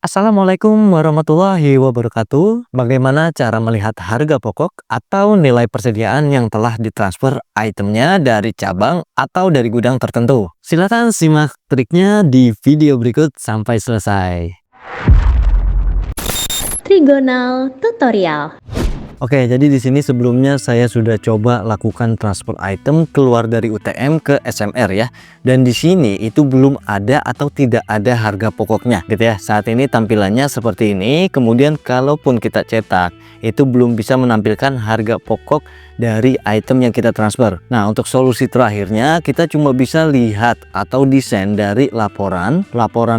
Assalamualaikum warahmatullahi wabarakatuh. Bagaimana cara melihat harga pokok atau nilai persediaan yang telah ditransfer itemnya dari cabang atau dari gudang tertentu? Silakan simak triknya di video berikut sampai selesai. Trigonal Tutorial. Oke, jadi di sini sebelumnya saya sudah coba lakukan transfer item keluar dari UTM ke SMR ya. Dan di sini itu belum ada atau tidak ada harga pokoknya gitu ya. Saat ini tampilannya seperti ini. Kemudian kalaupun kita cetak, itu belum bisa menampilkan harga pokok dari item yang kita transfer. Nah, untuk solusi terakhirnya kita cuma bisa lihat atau desain dari laporan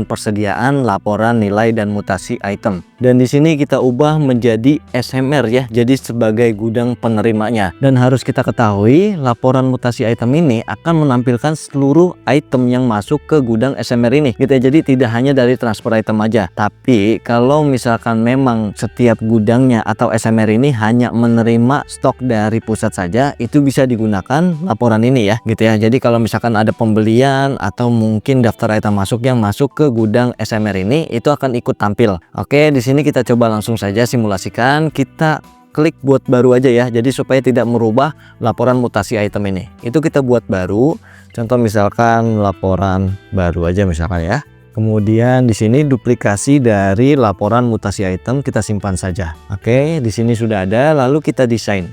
persediaan, laporan nilai dan mutasi item. Dan di sini kita ubah menjadi SMR ya, jadi sebagai gudang penerimanya. Dan harus kita ketahui, laporan mutasi item ini akan menampilkan seluruh item yang masuk ke gudang SMR ini gitu ya. Jadi tidak hanya dari transfer item aja, tapi kalau misalkan memang setiap gudangnya atau SMR ini hanya menerima stok dari pusat saja, itu bisa digunakan laporan ini ya gitu ya. Jadi kalau misalkan ada pembelian atau mungkin daftar item masuk yang masuk ke gudang SMR ini, itu akan ikut tampil. Oke, di sini kita coba langsung saja simulasikan. Kita klik buat baru aja ya, jadi supaya tidak merubah laporan mutasi item ini. Itu kita buat baru, contoh misalkan laporan baru aja misalkan ya. Kemudian di sini duplikasi dari laporan mutasi item kita simpan saja. Oke, di sini sudah ada, lalu kita desain.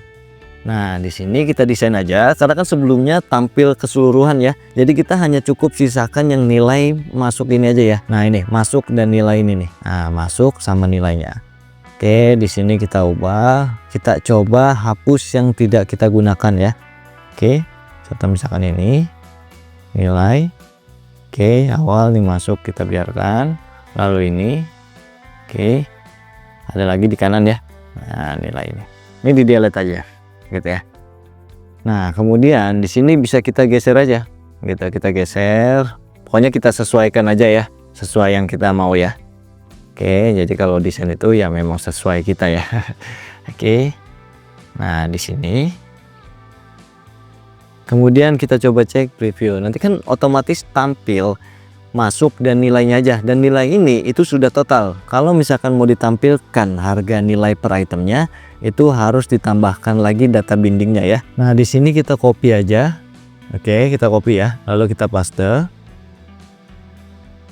Nah, di sini kita desain aja karena kan sebelumnya tampil keseluruhan ya. Jadi kita hanya cukup sisakan yang nilai masuk ini aja ya. Nah, ini masuk dan nilai ini nih. Nah, masuk sama nilainya. Oke, di sini kita ubah. Kita coba hapus yang tidak kita gunakan ya. Oke, contoh misalkan ini nilai. Oke, awal nih masuk kita biarkan. Lalu ini. Oke. Ada lagi di kanan ya. Nah, nilai ini. Ini di delete aja. Gitu ya. Nah, kemudian di sini bisa kita geser aja gitu, kita geser, pokoknya kita sesuaikan aja ya, sesuai yang kita mau ya. Oke, jadi kalau desain itu ya memang sesuai kita ya. Oke, nah di sini kemudian kita coba cek preview, nanti kan otomatis tampil masuk dan nilainya aja, dan nilai ini itu sudah total. Kalau misalkan mau ditampilkan harga nilai per itemnya, itu harus ditambahkan lagi data bindingnya ya. Nah, di sini kita copy aja. Oke, kita copy ya, lalu kita paste.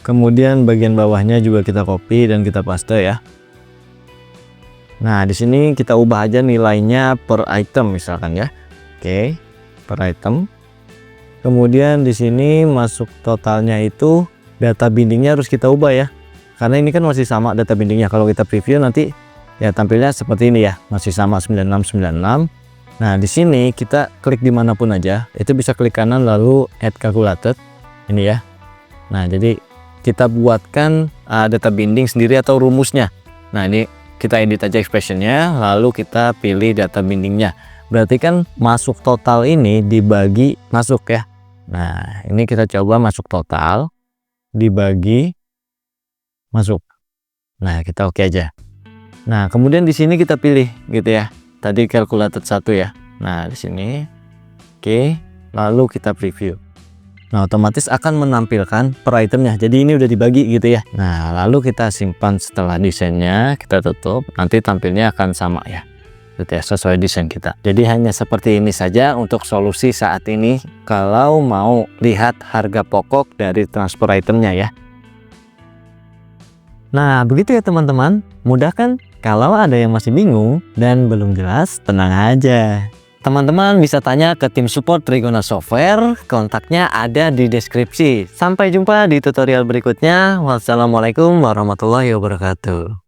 Kemudian bagian bawahnya juga kita copy dan kita paste ya. Nah, di sini kita ubah aja nilainya per item misalkan ya. Oke, per item. Kemudian di sini masuk totalnya itu data bindingnya harus kita ubah ya. Karena ini kan masih sama data bindingnya. Kalau kita preview nanti ya tampilnya seperti ini ya, masih sama 9696. Nah, di sini kita klik dimanapun aja, itu bisa klik kanan lalu add calculated ini ya. Nah, jadi kita buatkan data binding sendiri atau rumusnya. Nah, ini kita edit aja expressionnya, lalu kita pilih data bindingnya. Berarti kan masuk total ini dibagi masuk ya. Nah, ini kita coba masuk total dibagi masuk. Nah, kita oke aja. Nah, kemudian di sini kita pilih gitu ya. Tadi calculated 1 ya. Nah, di sini oke, lalu kita preview. Nah, otomatis akan menampilkan per itemnya. Jadi ini udah dibagi gitu ya. Nah, lalu kita simpan setelah desainnya, kita tutup. Nanti tampilnya akan sama ya. Sesuai desain kita. Jadi hanya seperti ini saja untuk solusi saat ini kalau mau lihat harga pokok dari transfer itemnya ya. Nah, begitu ya teman-teman. Mudah kan? Kalau ada yang masih bingung dan belum jelas, tenang aja. Teman-teman bisa tanya ke tim support Trigonal Software, kontaknya ada di deskripsi. Sampai jumpa di tutorial berikutnya. Wassalamualaikum warahmatullahi wabarakatuh.